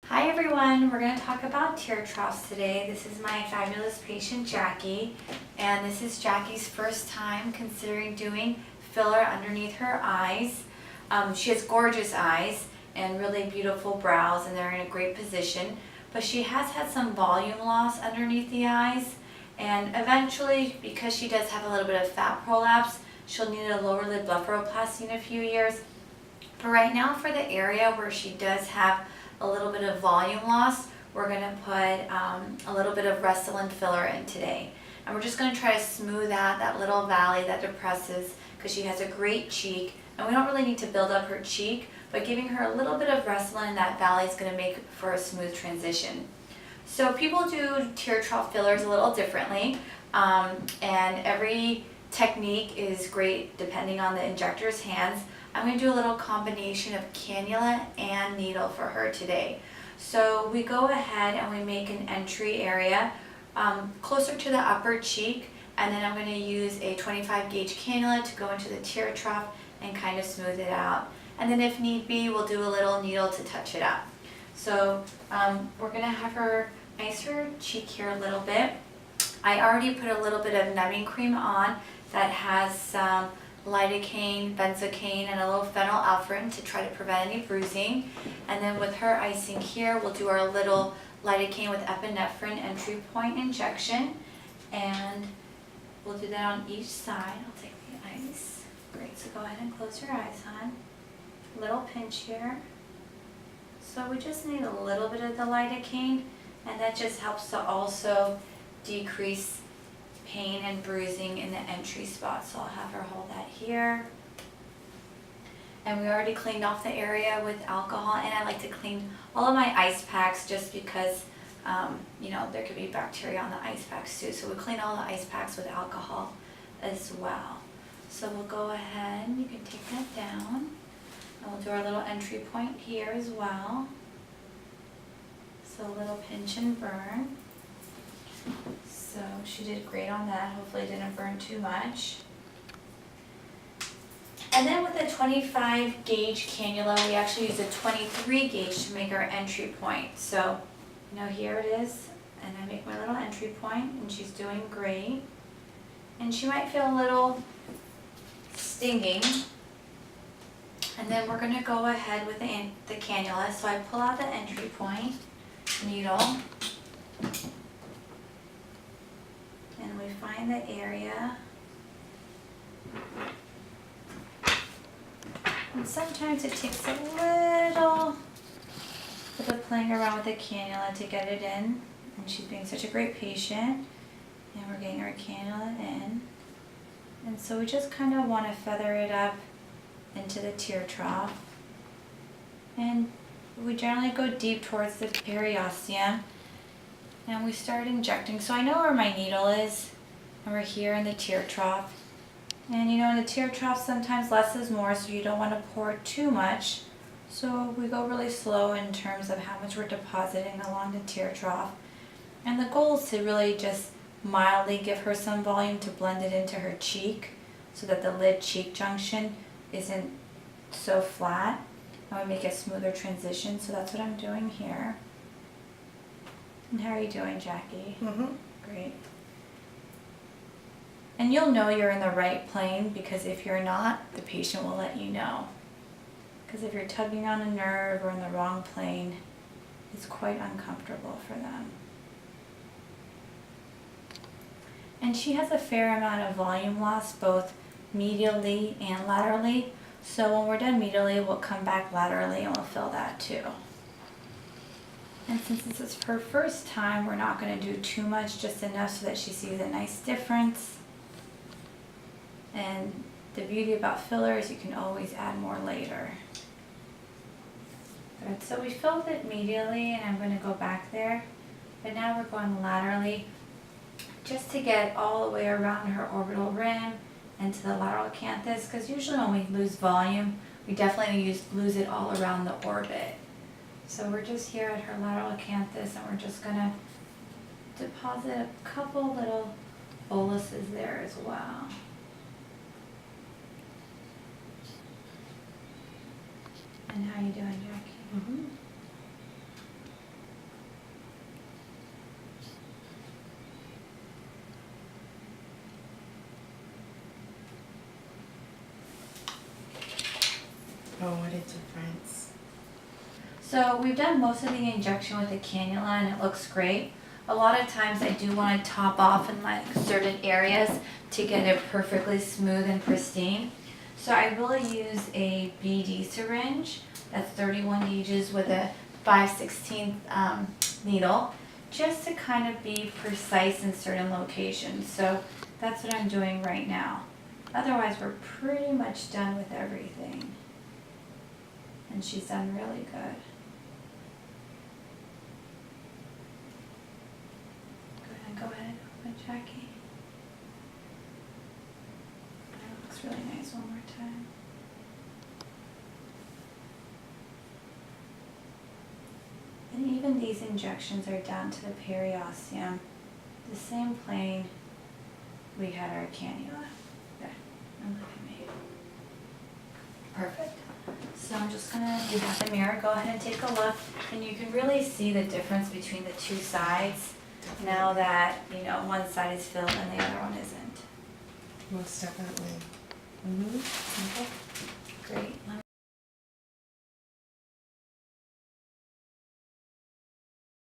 Hi everyone, we're going to talk about tear troughs today. This is my fabulous patient Jackie, and this is Jackie's first time considering doing filler underneath her eyes. She has gorgeous eyes and really beautiful brows, and they're in a great position, but she has had some volume loss underneath the eyes, and eventually, because she does have a little bit of fat prolapse, she'll need a lower lid blepharoplasty in a few years. But right now, for the area where she does have a little bit of volume loss, we're going to put a little bit of Restylane filler in today. And we're just going to try to smooth out that little valley that depresses, because she has a great cheek. And we don't really need to build up her cheek, but giving her a little bit of Restylane in that valley is going to make for a smooth transition. So people do tear trough fillers a little differently, and every technique is great depending on the injector's hands. I'm going to do a little combination of cannula and needle for her today. So we go ahead and we make an entry area closer to the upper cheek, and then I'm going to use a 25 gauge cannula to go into the tear trough and kind of smooth it out. And then if need be, we'll do a little needle to touch it up. So we're going to have her ice her cheek here a little bit. I already put a little bit of numbing cream on that has some lidocaine, benzocaine, and a little phenylephrine to try to prevent any bruising. And then with her icing here, we'll do our little lidocaine with epinephrine entry point injection. And we'll do that on each side. I'll take the ice. Great, so go ahead and close your eyes, hon. Little pinch here. So we just need a little bit of the lidocaine, and that just helps to also decrease pain and bruising in the entry spot. So I'll have her hold that here. And we already cleaned off the area with alcohol, and I like to clean all of my ice packs just because you know, there could be bacteria on the ice packs too. So we clean all the ice packs with alcohol as well. So we'll go ahead, you can take that down, and we'll do our little entry point here as well. So a little pinch and burn. So she did great on that. Hopefully it didn't burn too much. And then with a 25 gauge cannula, we actually use a 23 gauge to make our entry point. So, you know, here it is, and I make my little entry point, and she's doing great. And she might feel a little stinging. And then we're going to go ahead with the cannula. So I pull out the entry point needle, and we find the area. And sometimes it takes a little bit of playing around with the cannula to get it in. And she's being such a great patient. And we're getting our cannula in. And so we just kind of want to feather it up into the tear trough. And we generally go deep towards the periosteum. And we start injecting. So I know where my needle is, and we're here in the tear trough. And you know, in the tear trough, sometimes less is more, so you don't want to pour too much. So we go really slow in terms of how much we're depositing along the tear trough. And the goal is to really just mildly give her some volume to blend it into her cheek, so that the lid cheek junction isn't so flat. I want to make a smoother transition, so that's what I'm doing here. And how are you doing, Jackie? Great. And you'll know you're in the right plane, because if you're not, the patient will let you know. Because if you're tugging on a nerve or in the wrong plane, it's quite uncomfortable for them. And she has a fair amount of volume loss, both medially and laterally. So when we're done medially, we'll come back laterally and we'll fill that too. And since this is her first time, we're not going to do too much, just enough so that she sees a nice difference. And the beauty about filler is you can always add more later. Good. So we filled it medially, and I'm going to go back there. But now we're going laterally, just to get all the way around her orbital rim and to the lateral acanthus, because usually when we lose volume, we definitely lose it all around the orbit. So we're just here at her lateral acanthus, and we're just going to deposit a couple little boluses there as well. And how you doing, Jackie? So we've done most of the injection with the cannula and it looks great. A lot of times I do want to top off in like certain areas to get it perfectly smooth and pristine. So I will use a BD syringe that's 31 gauges with a 5/16 needle, just to kind of be precise in certain locations. So that's what I'm doing right now. Otherwise, we're pretty much done with everything. And she's done really good. Go ahead, open Jackie. That looks really nice. One more time. And even these injections are down to the periosteum, the same plane we had our cannula. There, and look at me. Perfect. So I'm just gonna, you have the mirror, go ahead and take a look, and you can really see the difference between the two sides now that, you know, one side is filled and the other one isn't. Most definitely. Okay, great.